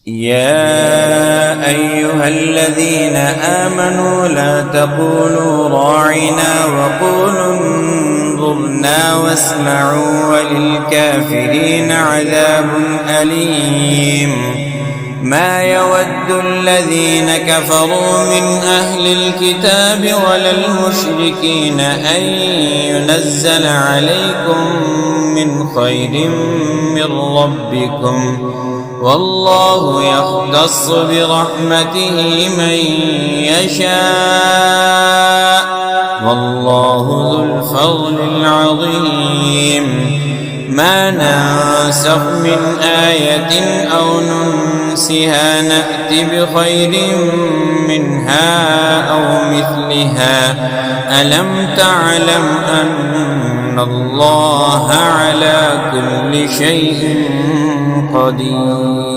يا أيها الذين آمنوا لا تقولوا راعنا وقولوا انظرنا واسمعوا وللكافرين عذاب أليم. ما يود الذين كفروا من أهل الكتاب ولا المشركين أن ينزل عليكم من خير من ربكم، والله يختص برحمته من يشاء، والله ذو الفضل العظيم. ما ننسخ من آية أو ننسها نأت بخير منها أو مثلها. ألم تعلم أن الله على كل شيء قدير.